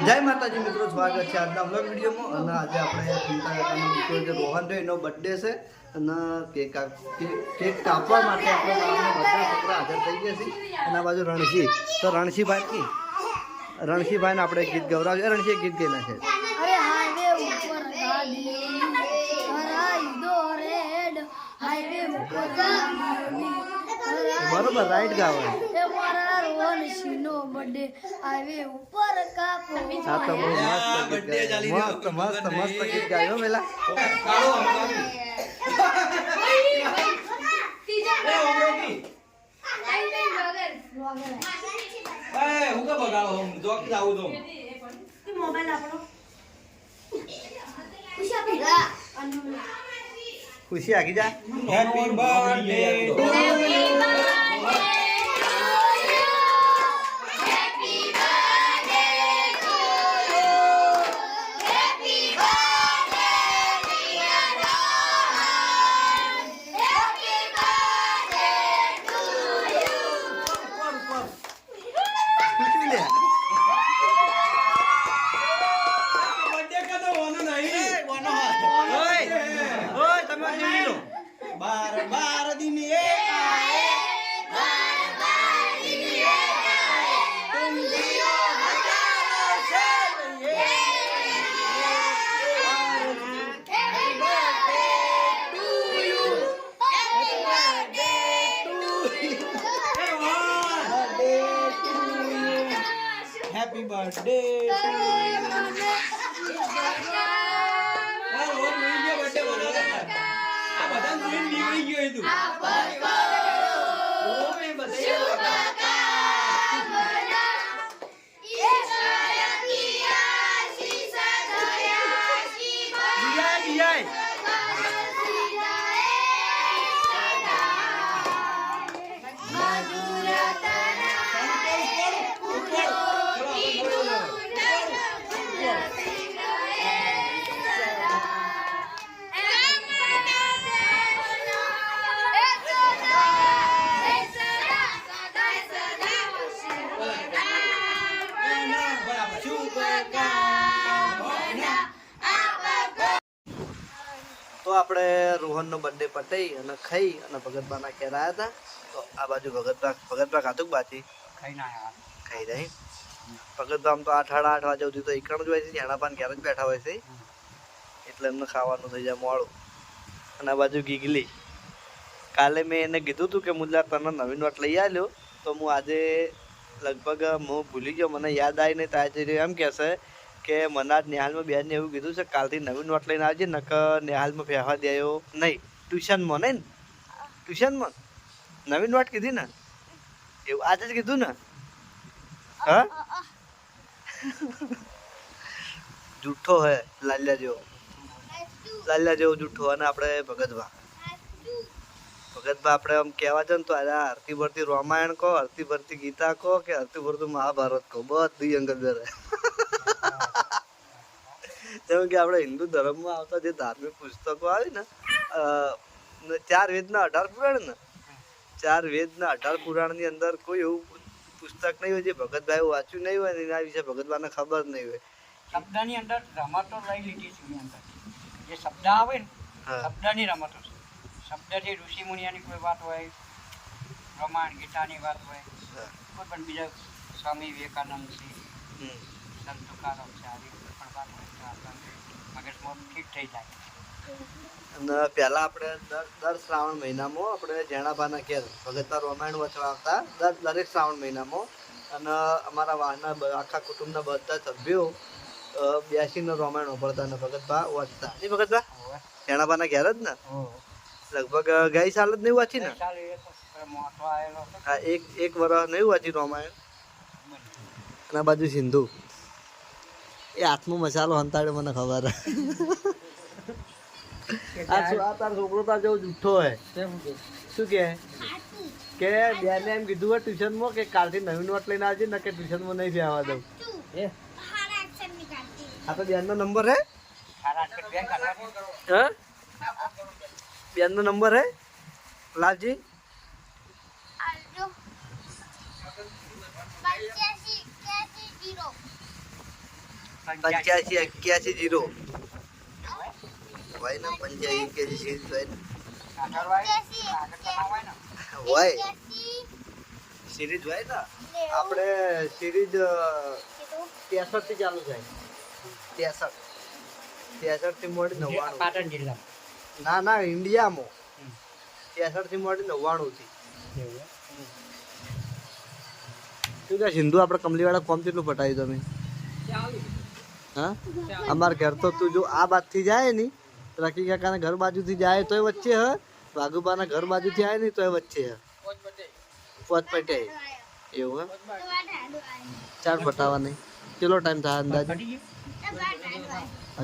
જય માતાજી મિત્રો, સ્વાગત છે આજના વ્લોગ વિડીયોમાં. અને આજે આપણે ચિંતા કાકાનો દીકરો જે રોહન છે એનો બર્થડે છે અને કેક કાપવા માટે આપણે ગામના બધા છોકરા હાજર થઈ ગયા છે. અને આ બાજુ રણસી, તો રણસીભાઈ ને આપણે ગીત ગવડાવશે. રણસી ગીત ગઈ નાખે. બરોબર, રાઈટ ગાવા. બર્થડે આવે ઉપર કાપો. આ તો બહુ મસ્ત ગીત ગાયો મેલા. ખુશી આગી જા. Happy birthday to Happy birthday to તો આપણે રોહનનો બર્થડે પટાઈ અને ખાઈ અને ભગતબાના ઘેર આવ્યા હતા. તો આ બાજુ ભગતબા ખાતું બાજી ખાઈ રહી. ભગતબા આમ તો 8:30 વાગ્યા સુધી તો એકણ જ હોય છે, ઝાડાપાન ઘેર જ બેઠા હોય છે, એટલે એમને ખાવાનું થઈ જાય મોડું. અને આ બાજુ ગીગલી, કાલે મેં એને કીધું હતું કે મુલ્લા તને નવીન નોટ લઈ આવ્યો, તો હું આજે લગભગ હું ભૂલી ગયો, મને યાદ આવી નહીં. તાજે એમ કહેશે કે મને આજ નેહાલમાં બેનને એવું કીધું છે કાલથી નવીન નોટ લઈને આવજે, નકર નેહાલમાં પહેવા દેયો નહીં. ટ્યુશનમાં નહીં ને, ટ્યુશનમાં નવીન નોટ કીધી ને, એવું આજે જ કીધું ને. હા જૂઠો હે લાલ્યા જેવો જૂઠો. અને આપણે ભગતભા આપણે આમ કહેવા છે ને તો આરતી ભરતી રામાયણ કહો, આરતી ભરતી ગીતા કહો કે આરતી ભરતું મહાભારત કહો, બધી અંગત બેરે. જેમ કે આપણે હિન્દુ ધર્મમાં આવતા જે ધાર્મિક પુસ્તકો આવે ને, 4 વેદના 18 પુરાણ ને, 4 વેદના 18 પુરાણની અંદર કોઈ એવું પુસ્તક નહીં હોય જે ભગતભાઈ વાંચ્યું નહીં હોય ને એના વિશે ભગતભાઈને ખબર નહીં હોય. શબ્દની અંદર રમતો લઈ લીધી છે. અંદર જે શબ્દ આવે ને, શબ્દની રમતો છે. શબ્દથી ઋષિ મુનિયાની કોઈ વાત હોય, રામાયણ ગીતાની વાત હોય, કોઈ પણ બીજા સ્વામી વિવેકાનંદ છે, સંત તુકારામ છે, આવી કોઈ પણ વાત હોય તો આપણને મગજમાં ઠીક થઈ જાય. અને પહેલાં આપણે દર શ્રાવણ મહિનામાં આપણે જેણાભાના ઘેર ભગતભા રામાયણ વાંચવા આવતા, દરેક શ્રાવણ મહિનામાં. અને અમારા વાહના આખા કુટુંબના બધા સભ્યો બેસીને રામાયણ વાપરતા અને ભગતભા વાંચતા. નહીં ભગતભા? જેણાભાના ઘેર જ ને, લગભગ ગઈ સાલ જ નહીં વાંચી ને. હા, એક વર્ષ નહીં વાંચી રામાયણ. અને આ બાજુ સિંધુ એ હાથમાં મસાલો હંતાડે, મને ખબર. આ તાર છોકરો તાર જેવો જૂઠો હોય. શું કે બેને એમ કીધું હોય ટ્યુશનમાં કે કાલથી નવી નોટ લઈને આવજે, ને કે ટ્યુશનમાં નહીં બેસવા દઉં. આ તો બેનનો નંબર હે. બેનનો નંબર હે લાલજી. 85 81 0 હોય ને 85 81 સિરીઝ હોય ને હોય સિરીઝ હોય ને આપણે સિરીઝ 63 થી ચાલુ થાય 63 થી મોડી 99 પાટણ જિલ્લા ના ઇન્ડિયામાં 63 થી મોડી 99 થી શું કે સિંધુ આપણે કમલીવાળા ફોર્મ કેટલું પટાવ્યું તમે હા અમાર ઘર તો તું જો આ બાજુથી જાય ને રકી કાકાના ઘર બાજુથી જાય તોય વચ્ચે હ વાઘુબાના ઘર બાજુથી આવે ને તોય વચ્ચે હ પોચ પટે એવું હે 4 પટાવા નહીં કેટલો ટાઈમ થાય અંદાજે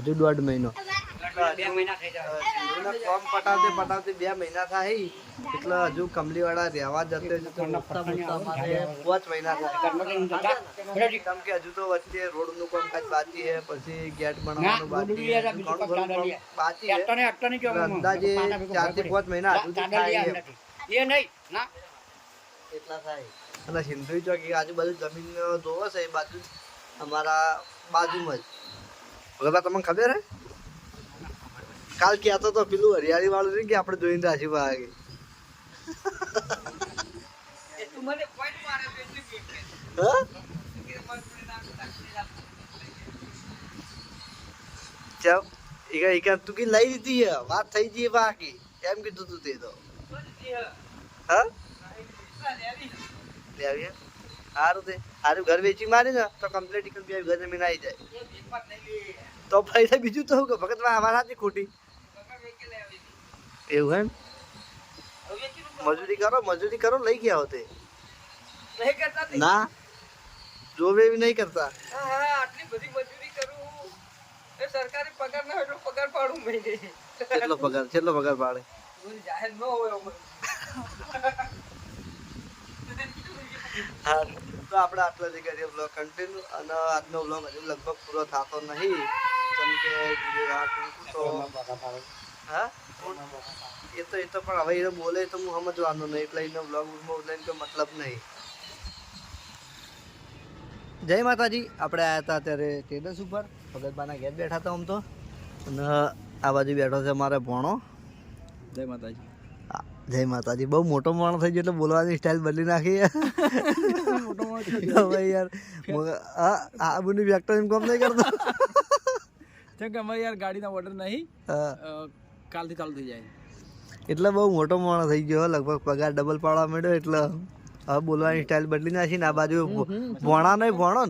હજુ 1.5 મહિનો ફોર્મ પટાવતે 2 મહિના થાય એટલે હજુ કમલીવાળા રહેવા જતે તો મોટા મારે 5 મહિના થાય કેમ કે હજુ તો વચ્ચે રોડનું કામ કાજ બાકી છે પછી ગેટ બનાવવાનું બાકી છે બાકી છે અંદાજે 4 થી 5 મહિના હજુ થાય એ નહીં ના એટલા થાય અને સિંધુ ચોકી આજુબાજુ જમીન જોવો છે એ બાજુ અમારા બાજુમાં જ બરાબર તમને ખબર હે કાલ કહેતો તો પેલું હરિયાળી વાળું નહીં કે આપણે જોઈને રાજી ભાગે તું કે લઈ લીધી હે વાત થઈ જઈએ બાકી એમ કીધું તું તે તો હા સારું તે સારું ઘર વેચી મારી ને તો કમ્પ્લીટ ઘર જમીન આવી જાય તો પૈસા બીજું તો કે ભગત અમારા હાથની ખોટી એવું હે મજૂરી કરો લઈ ગયા હોતે ના જોવે એવી નહીં કરતા આટલી બધી મજૂરી કરું એ સરકારી પગાર ના એટલો પગાર પાડું મહિને કેટલો પગાર પાડે જાહેર ન હોય હા તો આપણે આટલા જ કરીએ બ્લોગ કન્ટિન્યુ અને આજનો બ્લોગ હજુ લગભગ પૂરો થતો નહીં કેમ કે તો હા એ તો પણ હવે એ બોલે તો હું સમજવાનું નહીં એટલે એનો બ્લોગ લઈને કોઈ મતલબ નહીં. જય માતાજી. આપણે આવ્યા હતા અત્યારે ટેરેસ ઉપર ભગતબાના ઘેર બેઠા હતા આમ તો અને આ બાજુ બેઠો છે મારે ભણો. જય માતાજી. જય માતાજી. બહુ મોટો માણસ થઈ ગયો એટલે બોલવાની સ્ટાઇલ બદલી નાખી યાર. આ બુની વ્યક્તિ એમ કામ નહીં કરતો કેમ કે અમારે યાર ગાડીના ઓર્ડર નહીં કાલથી ચાલુ થઈ જાય એટલે બહુ મોટો માણસ થઈ ગયો. લગભગ પગાર ડબલ પાડવા માંડ્યો એટલે હવે બોલવાની સ્ટાઇલ બદલી નાખી ને આ બાજુ ભણા નહીં ભણો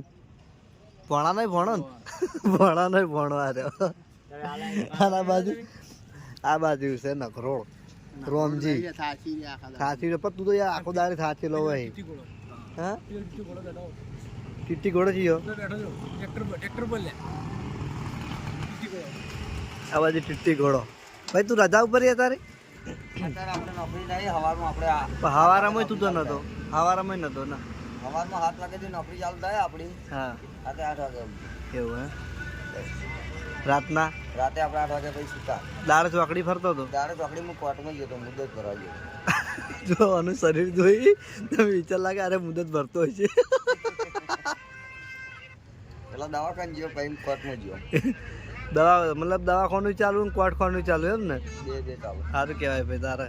ને ભણો આ બાજુ છે નખરોળ રોમજી થાચી પણ તું તો યાર આખો દાડી થાચેલો હોય. હા ટીટી ઘોડો છીએ આ બાજુ ટીટી ઘોડો. ભાઈ તું રજા ઉપર તારે હવારામાં તું તો નતો હવારામાં નતો ને સવારમાં 7 વાગ્યાથી નોકરી ચાલુ થાય આપણી. હા રાતે 8 વાગે એવું હે રાતના રાતે આપણે 8 વાગે પછી સુતા. દાળ ચોકડી ફરતો હતો. દાડે ચોકડી હું કોર્ટમાં ગયો તો મુદત ભરવા ગયો. જો આનું શરીર જોઈ તો વિચાર લાગે અરે મુદત ભરતો હોય છે. પેલા દવાખાને ગયો પછી કોર્ટમાં ગયો. દવા મતલબ દવાખાનું ચાલુ ને કોર્ટ ખાનું ચાલુ એમ ને બે ચાલુ. સારું કહેવાય ભાઈ તારે.